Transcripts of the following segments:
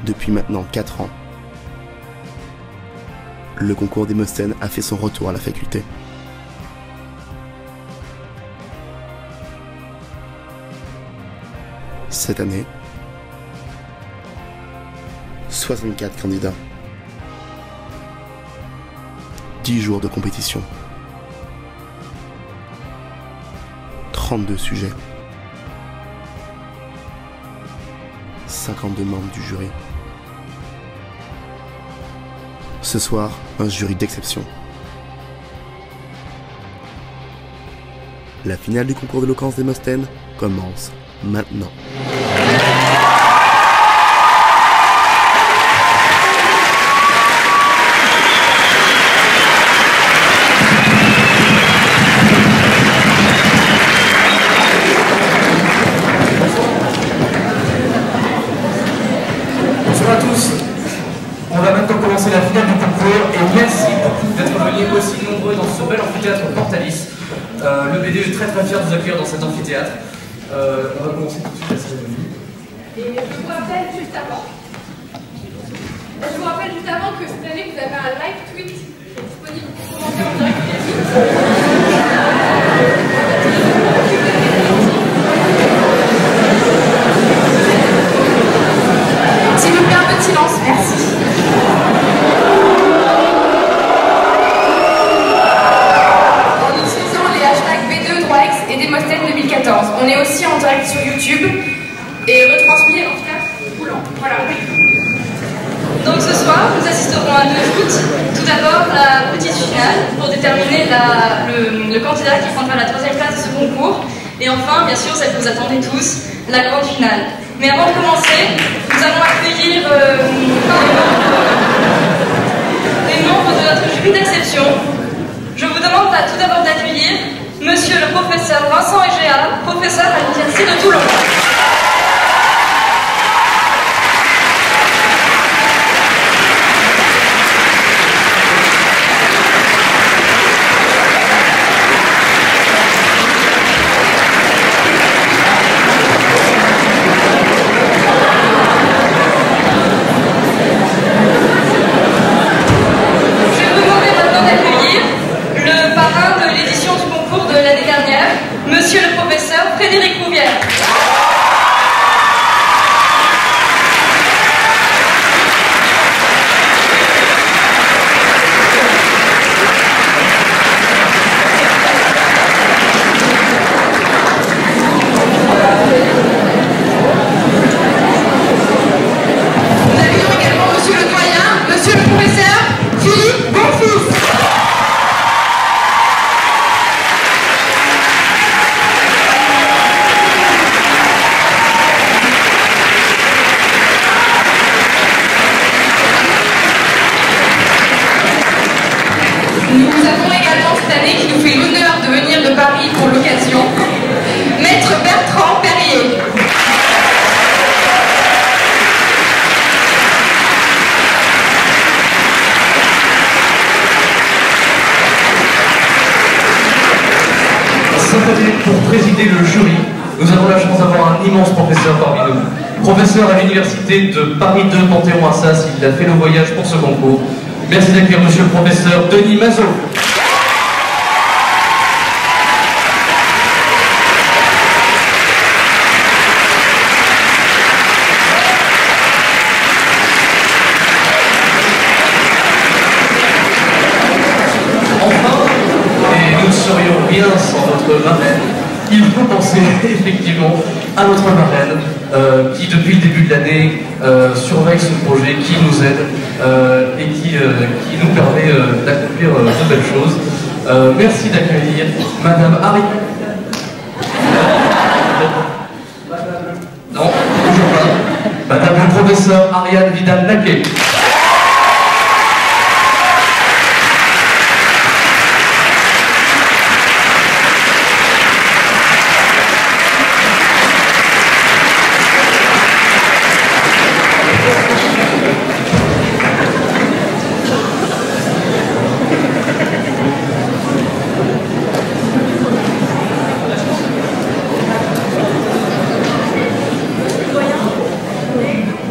depuis maintenant 4 ans. Le concours Démosthène a fait son retour à la faculté. Cette année, 64 candidats, 10 jours de compétition, 32 sujets, 52 membres du jury. Ce soir, un jury d'exception. La finale du concours d'éloquence Démosthène commence maintenant. Bonjour à tous. On va maintenant commencer la finale du concours et merci beaucoup d'être venus aussi nombreux dans ce bel amphithéâtre Portalis. Le BDE est très fier de vous accueillir dans cet amphithéâtre. On va commencer tout de suite la cérémonie. Et je vous rappelle juste avant que cette année vous avez un live tweet disponible pour commenter en direct. S'il vous plaît, un peu de silence, merci. En utilisant les hashtags B2, Droix et Démosthène 2014. On est aussi en direct sur YouTube et retransmis en tout cas roulant. Voilà. Donc ce soir, nous assisterons à 2 joutes. Tout d'abord, la petite finale pour déterminer le candidat qui prendra la 3e place de ce concours. Et enfin, bien sûr, celle que vous attendez tous, la grande finale. Mais avant de commencer, nous allons accueillir les membres de notre jury d'exception. Je vous demande tout d'abord d'accueillir Monsieur le professeur Vincent Egea, professeur à l'Université de Toulon. Monsieur le professeur Frédéric Rouvière. Nous accueillons également monsieur le doyen, monsieur le professeur Philippe Bonfils. Nous avons également cette année qui nous fait l'honneur de venir de Paris pour l'occasion, Maître Bertrand Perrier. Cette année, pour présider le jury, nous avons la chance d'avoir un immense professeur parmi nous. Professeur à l'université de Paris 2 Panthéon-Assas, il a fait le voyage pour ce concours. Merci d'accueillir monsieur le professeur Denis Mazot. Enfin, et nous ne serions rien sans notre marraine, il faut penser effectivement à notre marraine qui depuis le début de l'année surveille ce projet, qui nous aide et qui nous permet d'accomplir de belles choses. Merci d'accueillir Madame Harry. Non, toujours pas. Madame le professeur Ariane Vidal-Naquet.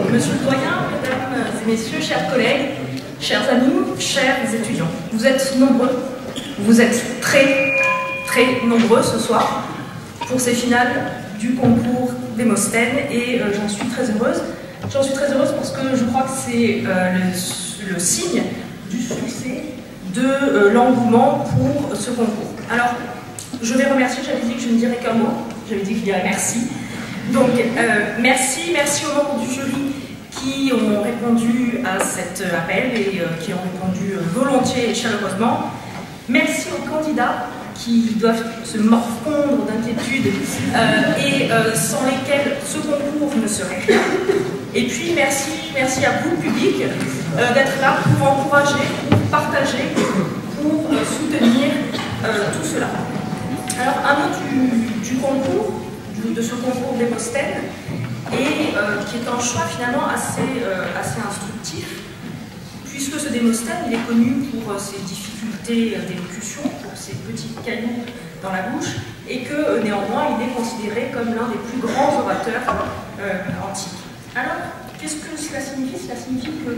Monsieur le doyen, chers amis, chers étudiants, vous êtes nombreux, vous êtes très, très nombreux ce soir pour ces finales du concours Démosthène et j'en suis très heureuse. J'en suis très heureuse parce que je crois que c'est le signe du succès de l'engouement pour ce concours. Alors, je vais remercier, j'avais dit que je ne dirais qu'un mot, j'avais dit que je dirais merci. Donc, merci aux membres du jury qui ont répondu à cet appel et qui ont répondu volontiers et chaleureusement. Merci aux candidats qui doivent se morfondre d'inquiétude et sans lesquels ce concours ne serait rien. Et puis merci à vous, le public, d'être là pour encourager, pour partager, pour soutenir tout cela. Alors, un mot du concours, de ce concours Démosthène, et qui est un choix finalement assez instructif, puisque ce Démosthène, il est connu pour ses difficultés d'élocution, pour ses petits cailloux dans la bouche, et que néanmoins il est considéré comme l'un des plus grands orateurs antiques. Alors, qu'est-ce que cela signifie? Cela signifie que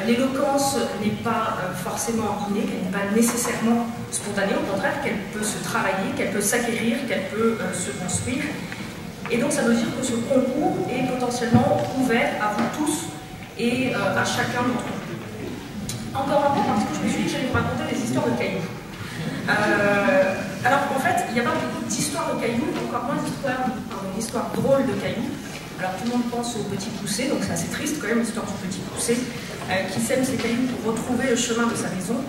l'éloquence n'est pas forcément innée, qu'elle n'est pas nécessairement spontanée, au contraire, qu'elle peut se travailler, qu'elle peut s'acquérir, qu'elle peut se construire. Et donc ça veut dire que ce concours est potentiellement ouvert à vous tous et à chacun d'entre vous. Encore un peu parce que je me suis dit que j'allais vous raconter des histoires de cailloux. Alors en fait, il n'y a pas beaucoup d'histoires de cailloux, encore moins d'histoires drôles de cailloux. Alors tout le monde pense au petit poussé, donc c'est assez triste quand même l'histoire du petit poussé qui sème ses cailloux pour retrouver le chemin de sa maison.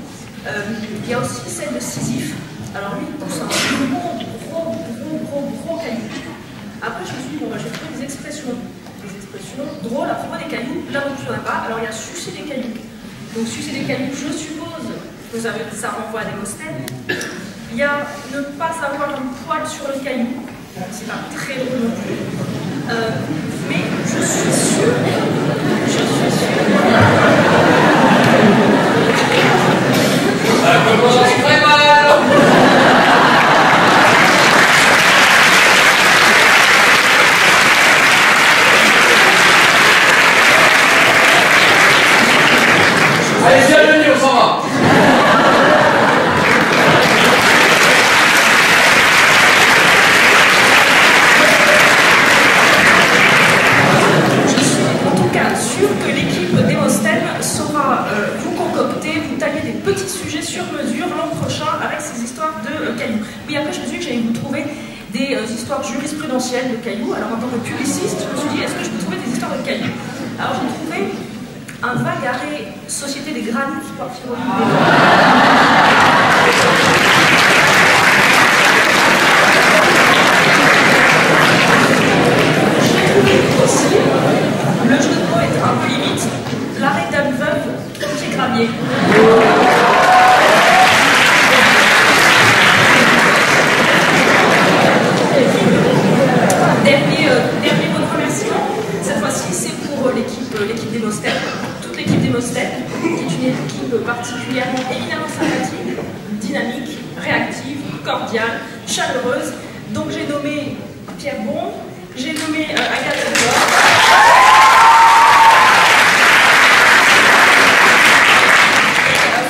Il y a aussi celle de Sisyphe. Alors lui, il pousse un gros caillou. Après, je me suis dit, bon, bah, je vais trouver des expressions drôles à propos des cailloux, là où je ne pas. Alors, il y a sucer des cailloux. Donc, sucer des cailloux, je suppose que ça renvoie à Démosthène. Il y a ne pas avoir un poil sur le caillou. C'est pas très drôle non plus. Mais je suis sûre. Ça commence très mal. Allez, c'est à venir, on s'en va. Je suis en tout cas sûre que l'équipe Démosthène saura vous concocter, vous tailler des petits sujets sur mesure l'an prochain avec ces histoires de cailloux. Oui, après je me suis dit que j'allais vous trouver des histoires jurisprudentielles de cailloux. Alors en tant que publiciste, je me suis dit, est-ce que je peux trouver des histoires de cailloux? Alors j'ai trouvé un vague arrêt Société des granites sportives. J'ai trouvé aussi, le jeu de mots est un peu limite, l'arrêt d'âme veuve Pied Gravier. Dernier mot de remerciement, cette fois-ci c'est pour l'équipe Démosthène, toute l'équipe Démosthène, qui est une équipe particulièrement évidemment sympathique, dynamique, réactive, cordiale, chaleureuse. Donc j'ai nommé Pierre Bon, j'ai nommé Agathe Edouard,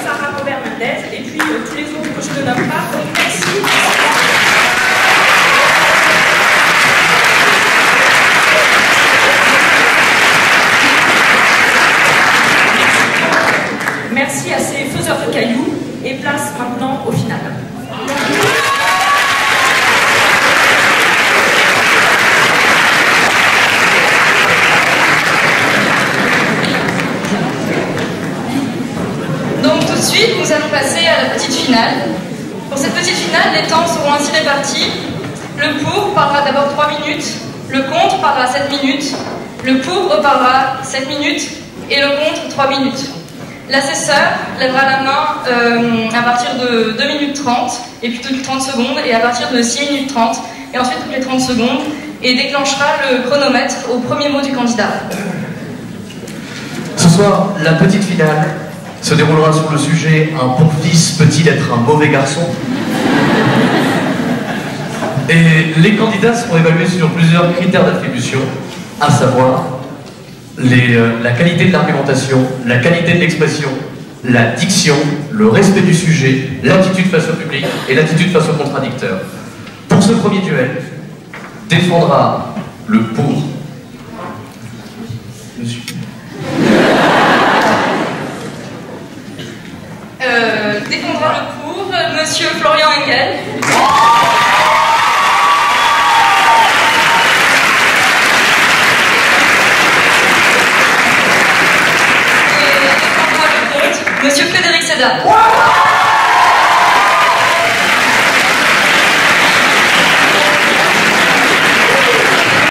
Sarah Robert Mendez, et puis tous les autres que je ne nomme pas. Donc merci. Merci à ces faiseurs de cailloux et place maintenant au final. Donc tout de suite, nous allons passer à la petite finale. Pour cette petite finale, les temps seront ainsi répartis. Le pour parlera d'abord 3 minutes, le contre parlera 7 minutes, le pour reparlera 7 minutes et le contre 3 minutes. L'assesseur lèvera la main à partir de 2 minutes 30 et puis toutes les 30 secondes et à partir de 6 minutes 30 et ensuite toutes les 30 secondes et déclenchera le chronomètre au premier mot du candidat. Ce soir, la petite finale se déroulera sur le sujet « Un bon fils peut-il être un mauvais garçon ?» Et les candidats seront évalués sur plusieurs critères d'attribution, à savoir la qualité de l'argumentation, la qualité de l'expression, la diction, le respect du sujet, l'attitude face au public et l'attitude face au contradicteur. Pour ce premier duel, défendra le pour. Monsieur. Défendra le pour, Monsieur Florian Engel.